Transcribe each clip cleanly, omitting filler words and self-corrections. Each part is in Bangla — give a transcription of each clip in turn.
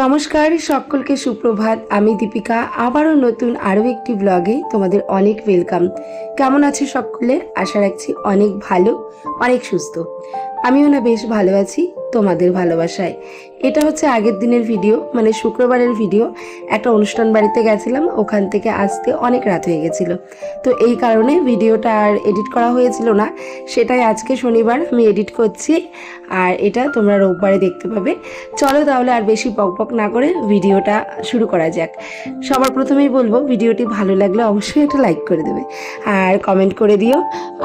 নমস্কার সকলকে সুপ্রভাত। আমি দীপিকা আবারও নতুন আরও একটি ব্লগে তোমাদের অনেক ওয়েলকাম। কেমন আছে সকলে? আশা রাখছি অনেক ভালো, অনেক সুস্থ। আমিও না বেশ ভালো আছি তোমাদের ভালোবাসায়। এটা হচ্ছে আগের দিনের ভিডিও, মানে শুক্রবারের ভিডিও। একটা অনুষ্ঠান বাড়িতে গেছিলাম, ওখান থেকে আসতে অনেক রাত হয়ে গেছিলো, তো এই কারণে ভিডিওটা আর এডিট করা হয়েছিল না। সেটাই আজকে শনিবার আমি এডিট করছি, আর এটা তোমরা রোববারে দেখতে পাবে। চলো তাহলে আর বেশি বকবক না করে ভিডিওটা শুরু করা যাক। সবার প্রথমেই বলবো, ভিডিওটি ভালো লাগলে অবশ্যই একটা লাইক করে দেবে আর কমেন্ট করে দিও।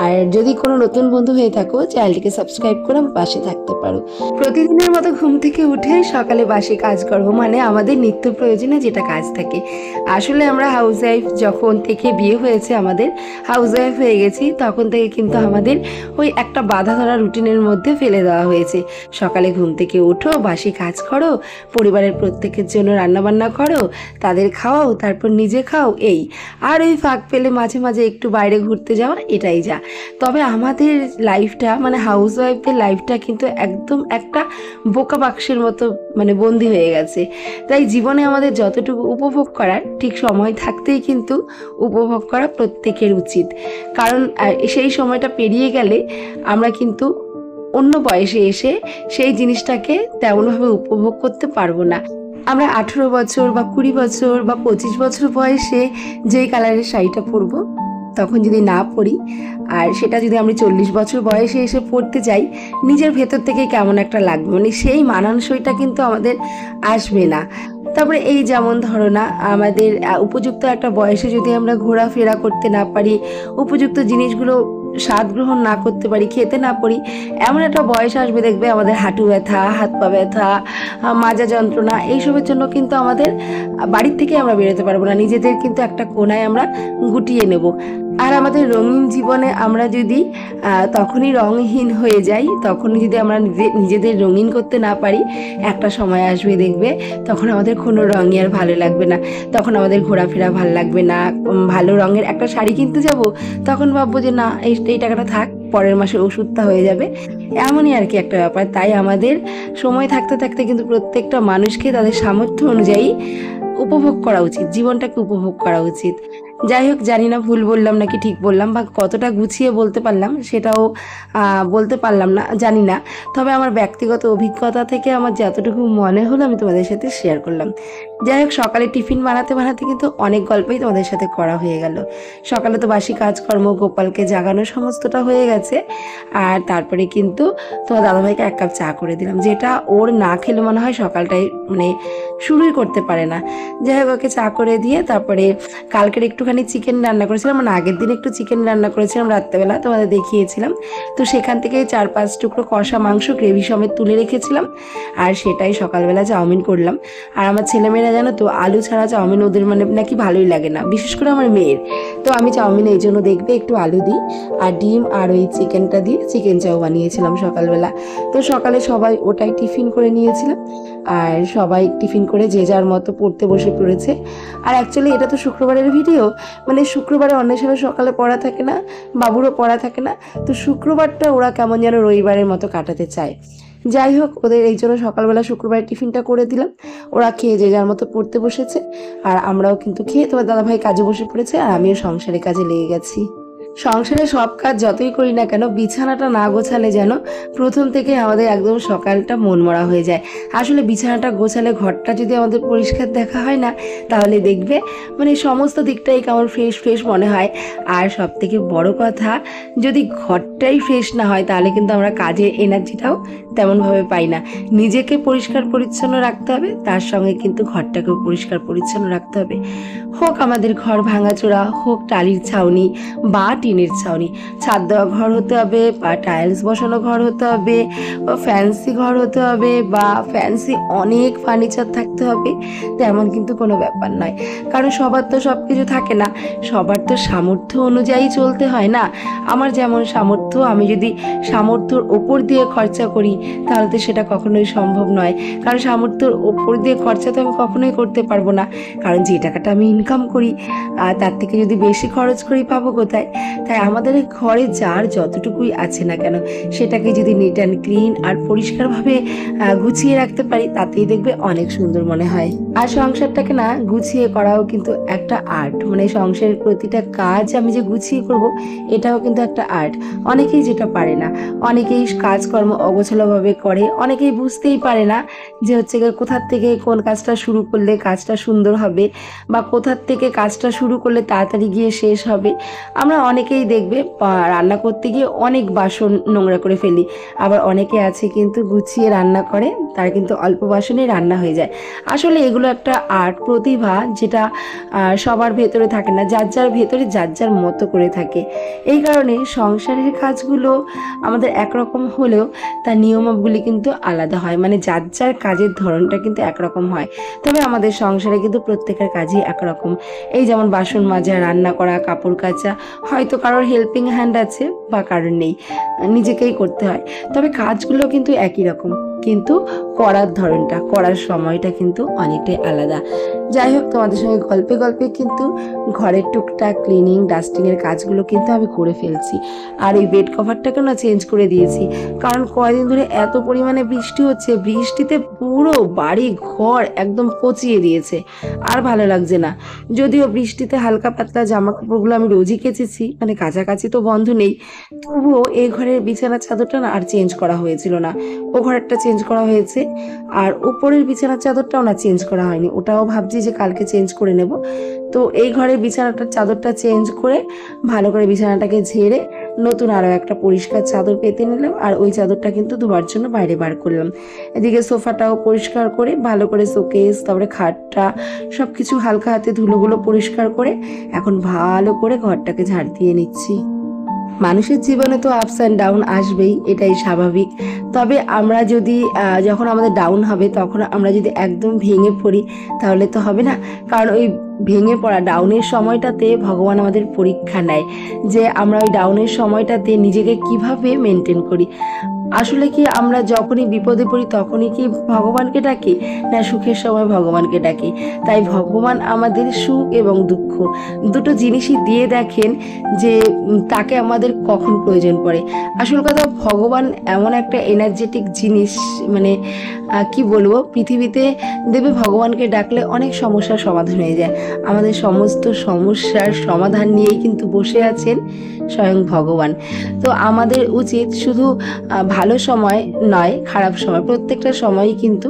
আর যদি কোনো নতুন বন্ধু হয়ে থাকো, চ্যানেলটিকে সাবস্ক্রাইব করে আমার পাশে থাকতে পারো। প্রতিদিনের মতো ঘুম থেকে উঠে সকালে বাসি কাজ করবো, মানে আমাদের নিত্য প্রয়োজনে যেটা কাজ থাকে। আসলে আমরা হাউস ওয়াইফ, যখন থেকে বিয়ে হয়েছে আমাদের হাউস ওয়াইফ হয়ে গেছি, তখন থেকে কিন্তু আমাদের ওই একটা বাধা ধরা রুটিনের মধ্যে ফেলে দেওয়া হয়েছে। সকালে ঘুম থেকে উঠো, বাসি কাজ করো, পরিবারের প্রত্যেকের জন্য রান্নাবান্না করো, তাদের খাওয়াও, তারপর নিজে খাও, এই। আর ওই ফাঁক পেলে মাঝে মাঝে একটু বাইরে ঘুরতে যাওয়া, এটাই যা। তবে আমাদের লাইফটা, মানে হাউস ওয়াইফদের লাইফটা কিন্তু একদম একটা বোকা বাক্সের মতো, মানে বন্দি হয়ে গেছে। তাই জীবনে আমাদের যতটুকু উপভোগ করার, ঠিক সময় থাকতেই কিন্তু উপভোগ করা প্রত্যেকের উচিত। কারণ সেই সময়টা পেরিয়ে গেলে আমরা কিন্তু অন্য বয়সে এসে সেই জিনিসটাকে তেমনভাবে উপভোগ করতে পারবো না। আমরা 18 বছর বা 20 বছর বা 25 বছর বয়সে যেই কালারের শাড়িটা পরবো, তখন যদি না পরি, আর সেটা যদি আমি 40 বছর বয়সে এসে পড়তে যাই, নিজের ভেতর থেকে কেমন একটা লাগবে, মানে সেই মানানসইটা কিন্তু আমাদের আসবে না। তারপরে এই যেমন ধরো না, আমাদের উপযুক্ত একটা বয়সে যদি আমরা ঘোরাফেরা করতে না পারি, উপযুক্ত জিনিসগুলো স্বাদ গ্রহণ না করতে পারি, খেতে না পারি, এমন একটা বয়স আসবে দেখবে আমাদের হাঁটু ব্যথা, হাত পা ব্যথা, মাজা যন্ত্রণা, এইসবের জন্য কিন্তু আমাদের বাড়ির থেকে আমরা বেরোতে পারবো না। নিজেদের কিন্তু একটা কোনায় আমরা গুটিয়ে নেব। আর আমাদের রঙিন জীবনে আমরা যদি তখনই রঙহীন হয়ে যাই, তখনই যদি আমরা নিজেদের রঙিন করতে না পারি, একটা সময় আসবে দেখবে তখন আমাদের কোনো রঙই আর ভালো লাগবে না। তখন আমাদের ঘোরাফেরা ভালো লাগবে না। ভালো রঙের একটা শাড়ি কিনতে যাব, তখন ভাববো যে না, এই টাকাটা থাক, পরের মাসে ওষুধটা হয়ে যাবে। এমনই আর কি একটা ব্যাপার। তাই আমাদের সময় থাকতে থাকতে কিন্তু প্রত্যেকটা মানুষকে তাদের সামর্থ্য অনুযায়ী উপভোগ করা উচিত, জীবনটাকে উপভোগ করা উচিত। যাই হোক, জানি না ভুল বললাম নাকি ঠিক বললাম, বা কতটা গুছিয়ে বলতে পারলাম সেটাও বলতে পারলাম না, জানি না। তবে আমার ব্যক্তিগত অভিজ্ঞতা থেকে আমার যতটুকু মনে হলো আমি তোমাদের সাথে শেয়ার করলাম। যাই হোক, সকালে টিফিন বানাতে বানাতে কিন্তু অনেক গল্পই তোমাদের সাথে করা হয়ে গেল। সকালে তো বাসি কাজকর্ম, গোপালকে জাগানো, সমস্তটা হয়ে গেছে। আর তারপরে কিন্তু তোমার দাদাভাইকে 1 কাপ চা করে দিলাম, যেটা ওর না খেলে মনে হয় সকালটাই মানে শুরুই করতে পারে না। যাই হোক, ওকে চা করে দিয়ে তারপরে কালকের একটুখানি চিকেন রান্না করেছিলাম, মানে আগের দিন একটু চিকেন রান্না করেছিলাম রাত্রেবেলা, তোমাদের দেখিয়েছিলাম। তো সেখান থেকে 4-5 টুকরো কষা মাংস গ্রেভি সমেত তুলে রেখেছিলাম, আর সেটাই সকালবেলা চাউমিন করলাম। আর আমার ছেলেমেয়েরা জানো তো, আলু ছাড়া চাউমিন ওদের মানে নাকি ভালোই লাগে না, বিশেষ করে আমার মেয়ের। তো আমি চাউমিন এই জন্য দেখবে একটু আলু দিই আর ডিম আর ওই চিকেনটা দিয়ে চিকেন চাউ বানিয়েছিলাম সকালবেলা। তো সকালে সবাই ওটাই টিফিন করে নিয়েছিলাম, আর সবাই টিফিন করে যে যার মতো পড়তে বসে পড়েছে। আর অ্যাকচুয়ালি এটা তো শুক্রবারের ভিডিও, মানে শুক্রবারে অন্বেষণের সকালে পড়া থাকে না, বাবুরও পড়া থাকে না, তো শুক্রবারটা ওরা কেমন যেন রবিবারের মতো কাটাতে চায়। যাই হোক, ওদের এই জন্য সকালবেলা শুক্রবারের টিফিনটা করে দিলাম। ওরা খেয়ে যে যার মতো পড়তে বসেছে, আর আমরাও কিন্তু খেয়ে তোমার দাদাভাই কাজে বসে পড়েছে, আর আমিও সংসারের কাজে লেগে গেছি। সংসারে সব কাজ যতই করি না কেন, বিছানাটা না গোছালে যেন প্রথম থেকে আমাদের একদম সকালটা মনমরা হয়ে যায়। আসলে বিছানাটা গোছালে, ঘরটা যদি আমাদের পরিষ্কার দেখা হয় না, তাহলে দেখবে মানে সমস্ত দিকটাই কেমন ফ্রেশ ফ্রেশ মনে হয়। আর সব থেকে বড় কথা, যদি ঘরটাই ফ্রেশ না হয়, তাহলে কিন্তু আমরা কাজের এনার্জিটাও তেমনভাবে পাই না। নিজেকে পরিষ্কার পরিচ্ছন্ন রাখতে হবে, তার সঙ্গে কিন্তু ঘরটাকেও পরিষ্কার পরিচ্ছন্ন রাখতে হবে। হোক আমাদের ঘর ভাঙাচোরা, হোক টালির ছাউনি বা টিনের ছাউনি, ছাদ দেওয়া ঘর হতে হবে, বা টাইলস বসানো ঘর হতে হবে, বা ফ্যান্সি ঘর হতে হবে, বা ফ্যান্সি অনেক ফার্নিচার থাকতে হবে, তেমন কিন্তু কোনো ব্যাপার নয়। কারণ সবার তো সব কিছু থাকে না, সবার তো সামর্থ্য অনুযায়ী চলতে হয় না। আমার যেমন সামর্থ্য, আমি যদি সামর্থ্যর ওপর দিয়ে খরচা করি, তাহলে তো সেটা কখনোই সম্ভব নয়, কারণ সামর্থ্যের ওপর দিয়ে খরচা তো আমি কখনোই করতে পারবো না। কারণ যে টাকাটা আমি ইনকাম করি তার থেকে যদি বেশি খরচ করি পাবো কোথায়? তাই আমাদের এই ঘরে যার যতটুকুই আছে না কেন সেটাকে যদি নিট অ্যান্ড ক্লিন আর পরিষ্কারভাবে গুছিয়ে রাখতে পারি, তাতেই দেখবে অনেক সুন্দর মনে হয়। আর সংসারটাকে না গুছিয়ে করাও কিন্তু একটা আর্ট, মানে সংসারের প্রতিটা কাজ আমি যে গুছিয়ে করব এটাও কিন্তু একটা আর্ট। অনেকেই যেটা পারে না, অনেকেই কাজকর্ম অগোছালোভাবে করে, অনেকেই বুঝতেই পারে না যে হচ্ছে কোথার থেকে কোন কাজটা শুরু করলে কাজটা সুন্দর হবে, বা কোথার থেকে কাজটা শুরু করলে তাড়াতাড়ি গিয়ে শেষ হবে। আমরা অনেকেই দেখবে রান্না করতে গিয়ে অনেক বাসন নোংরা করে ফেলি, আবার অনেকে আছে কিন্তু গুছিয়ে রান্না করে, তার কিন্তু অল্প বাসনেই রান্না হয়ে যায়। আসলে এগুলো একটা আর্ট, প্রতিভা, যেটা সবার ভেতরে থাকে না, যার যার ভেতরে যার যার মতো করে থাকে। এই কারণে সংসারের কাজগুলো আমাদের একরকম হলেও তার নিয়মাবলী কিন্তু আলাদা হয়, মানে যার যার কাজের ধরনটা কিন্তু একরকম হয়। তবে আমাদের সংসারে কিন্তু প্রত্যেকের কাজই একরকম। এই যেমন বাসন মাজা, রান্না করা, কাপড় কাচা, হয়তো কারোর হেল্পিং হ্যান্ড আছে বা কারোর নেই, নিজেকেই করতে হয়। তবে কাজগুলো কিন্তু একই রকম, কিন্তু করার ধরনটা, করার সময়টা কিন্তু অনেকটাই আলাদা। যাই হোক, তোমাদের সঙ্গে গল্পে গল্পে কিন্তু ঘরের টুকটাক ক্লিনিং ডাস্টিংয়ের কাজগুলো কিন্তু আমি করে ফেলছি। আর এই বেড কভারটাকেও না চেঞ্জ করে দিয়েছি, কারণ কয়দিন ধরে এত পরিমাণে বৃষ্টি হচ্ছে, বৃষ্টিতে পুরো বাড়ি ঘর একদম পচিয়ে দিয়েছে, আর ভালো লাগছে না। যদিও বৃষ্টিতে হালকা পাতলা জামা কাপড়গুলো আমি রোজই কেচেছি, মানে কাছাকাছি তো বন্ধ নেই, তবুও এই ঘরের বিছানার চাদরটা না আর চেঞ্জ করা হয়েছিল না, ও ঘরেরটা চেঞ্জ করা হয়েছে। আর উপরের বিছানার চাদরটাও না চেঞ্জ করা হয়নি, ওটাও ভাবছি যে কালকে চেঞ্জ করে নেব। তো এই ঘরের বিছানাটার চাদরটা চেঞ্জ করে ভালো করে বিছানাটাকে ঝেড়ে নতুন আরও একটা পরিষ্কার চাদর পেতে নিলাম, আর ওই চাদরটা কিন্তু ধোয়ার জন্য বাইরে বার করলাম। এদিকে সোফাটাও পরিষ্কার করে ভালো করে শোকেস, তারপরে খাটটা, সব কিছু হালকা হাতে ধুলোগুলো পরিষ্কার করে এখন ভালো করে ঘরটাকে ঝাড় দিয়ে নিচ্ছি। মানুষের জীবনে তো আপস অ্যান্ড ডাউন আসবেই, এটাই স্বাভাবিক। তবে আমরা যদি যখন আমাদের ডাউন হবে তখন আমরা যদি একদম ভেঙে পড়ি তাহলে তো হবে না, কারণ ওই ভেঙে পড়া ডাউনের সময়টাতে ভগবান আমাদের পরীক্ষা নেয় যে আমরা ওই ডাউনের সময়টাতে নিজেকে কিভাবে মেনটেন করি। আসলে কি আমরা যখনই বিপদে পড়ি তখনই কি ভগবানকে ডাকি, না সুখের সময় ভগবানকে ডাকি? তাই ভগবান আমাদের সুখ এবং দুঃখ দুটো জিনিসই দিয়ে দেখেন যে তাকে আমাদের কখন প্রয়োজন পড়ে। আসল কথা, ভগবান এমন একটা এনার্জেটিক জিনিস, মানে কি বলবো, পৃথিবীতে দেবে ভগবানকে ডাকলে অনেক সমস্যার সমাধান হয়ে যায়। আমাদের সমস্ত সমস্যার সমাধান নিয়েই কিন্তু বসে আছেন স্বয়ং ভগবান। তো আমাদের উচিত শুধু ভালো সময় নয়, খারাপ সময়, প্রত্যেকটা সময়ই কিন্তু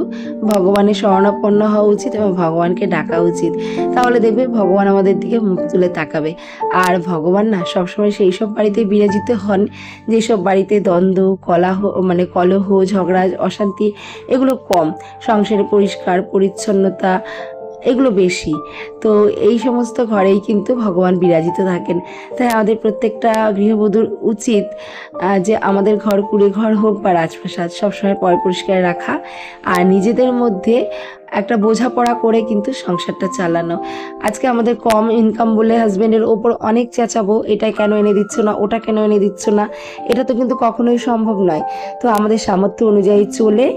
ভগবানের শরণাপন্ন হওয়া উচিত এবং ভগবানকে ডাকা উচিত। তাহলে দেখবে ভগবান আমাদের দিকে মুখ তুলে তাকাবে। আর ভগবান না সবসময় সেই সব বাড়িতে বিরাজিত হন যেসব বাড়িতে দ্বন্দ্ব, কলহ, ঝগড়া, অশান্তি এগুলো কম, সংসারে পরিষ্কার পরিচ্ছন্নতা এগুলো বেশি। তো এই সমস্ত ঘরেই কিন্তু ভগবান বিরাজিত থাকেন। তাই আমাদের প্রত্যেকটা গৃহবধূর উচিত যে আমাদের ঘর কুড়ে ঘর হোক বা রাজপ্রাসাদ, সবসময় পরিষ্কার রাখা, আর নিজেদের মধ্যে একটা বোঝাপড়া করে কিন্তু সংসারটা চালানো। আজকে আমাদের কম ইনকাম বলে হাজব্যান্ডের ওপর অনেক চেঁচাবো, এটা কেন এনে দিচ্ছ না, ওটা কেন এনে দিচ্ছ না, এটা তো কিন্তু কখনোই সম্ভব নয়। তো আমাদের সামর্থ্য অনুযায়ী চলে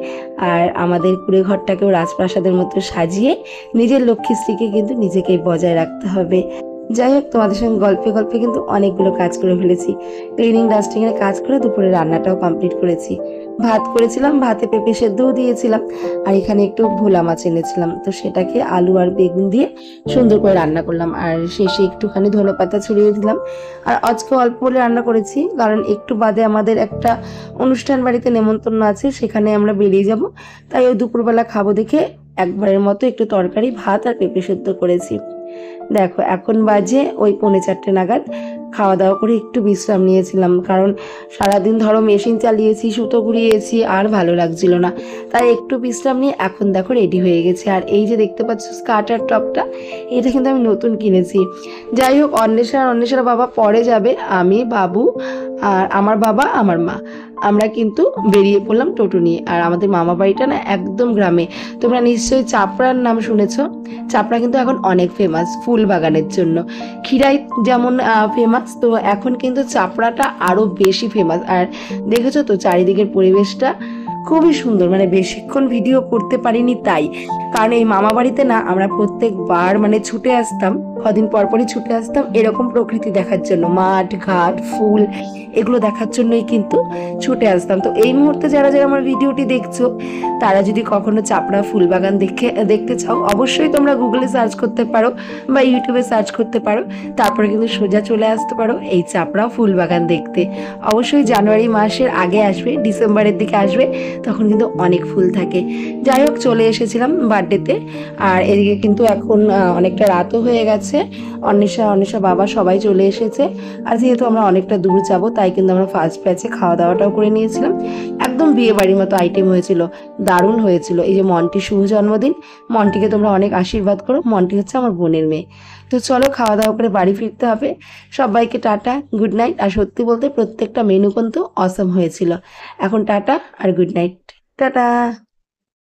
আর আমাদের কুড়ে ঘরটাকেও রাজপ্রাসাদের মতো সাজিয়ে নিজের লক্ষ্মীশ্রীকে কিন্তু নিজেকেই বজায় রাখতে হবে। যাই হোক, তোমাদের সঙ্গে গল্পে গল্পে কিন্তু অনেকগুলো কাজ করে ফেলেছি। ক্লিনিং ডাস্টিংয়ের কাজ করে দুপুরে রান্নাটাও কমপ্লিট করেছি। ভাত করেছিলাম, ভাতে পেঁপে সেদ্ধও দিয়েছিলাম, আর এখানে একটু ভোলা মাছ এনেছিলাম, তো সেটাকে আলু আর বেগুন দিয়ে সুন্দর করে রান্না করলাম, আর শেষে একটুখানি ধনেপাতা ছড়িয়ে দিলাম। আর আজকে অল্প বলে রান্না করেছি, কারণ একটু বাদে আমাদের একটা অনুষ্ঠান বাড়িতে নেমন্তন্ন আছে, সেখানে আমরা বেরিয়ে যাব। তাই ওই দুপুরবেলা খাবো দেখে একবারের মতো একটু তরকারি, ভাত আর পেঁপে সেদ্ধ করেছি। দেখো এখন বাজে ওই 3:45 নাগাদ। খাওয়া দাওয়া করে একটু বিশ্রাম নিয়েছিলাম, কারণ সারাদিন ধরো মেশিন চালিয়েছি, সুতো ঘুরিয়েছি, আর ভালো লাগছিল না, তাই একটু বিশ্রাম নিয়ে এখন দেখো রেডি হয়ে গেছে। আর এই যে দেখতে পাচ্ছ স্কার্ট আর টপটা, এটা কিন্তু আমি নতুন কিনেছি। যাই হোক, অন্বেষার বাবা পরে যাবে, আমি, বাবু আর আমার বাবা, আমার মা, আমরা কিন্তু বেরিয়ে পড়লাম টোটো নিয়ে। আর আমাদের মামা বাড়িটা না একদম গ্রামে। তোমরা নিশ্চয়ই চাপড়ার নাম শুনেছো। চাপড়া কিন্তু এখন অনেক ফেমাস ফুল বাগানের জন্য। খিরাই যেমন ফেমাস, তো এখন কিন্তু চাপড়াটা আরও বেশি ফেমাস। আর দেখেছো তো চারিদিকের পরিবেশটা খুবই সুন্দর, মানে বেশিক্ষণ ভিডিও করতে পারিনি তাই, কারণ এই মামা বাড়িতে না আমরা প্রত্যেকবার মানে ছুটে আসতাম, কদিন পরপরই ছুটে আসতাম এরকম প্রকৃতি দেখার জন্য, মাঠ ঘাট ফুল এগুলো দেখার জন্যই কিন্তু ছুটে আসতাম। তো এই মুহূর্তে যারা যারা আমার ভিডিওটি দেখছো তারা যদি কখনো চাপড়া ফুল বাগান দেখতে চাও, অবশ্যই তোমরা গুগলে সার্চ করতে পারো বা ইউটিউবে সার্চ করতে পারো, তারপরে কিন্তু সোজা চলে আসতে পারো এই চাপড়া ফুল বাগান দেখতে। অবশ্যই জানুয়ারি মাসের আগে আসবে, ডিসেম্বরের দিকে আসবে, তখন কিন্তু অনেক ফুল থাকে। যাই হোক, চলে এসেছিলাম বার্থডেতে, আর এদিকে কিন্তু এখন অনেকটা রাতও হয়ে গেছে, অন্বেষা বাবা সবাই চলে এসেছে। আর যেহেতু আমরা অনেকটা দূর যাব তাই কিন্তু আমরা ফার্স্ট ব্যাচে খাওয়া দাওয়াটাও করে নিয়েছিলাম, একদম বিয়ে বাড়ির মতো আইটেম হয়েছিল, দারুণ হয়েছিল। এই যে মন্টির শুভ জন্মদিন, মন্টিকে তোমরা অনেক আশীর্বাদ করো, মন্টি হচ্ছে আমার বোনের মেয়ে। তো চলো খাওয়া দাওয়া করে বাড়ি ফিরতে হবে। সবাইকে টাটা, গুড নাইট। আর সত্যি বলতে প্রত্যেকটা মেনু কিন্তু অসম হয়েছিল। এখন টাটা আর গুড নাইট, টাটা।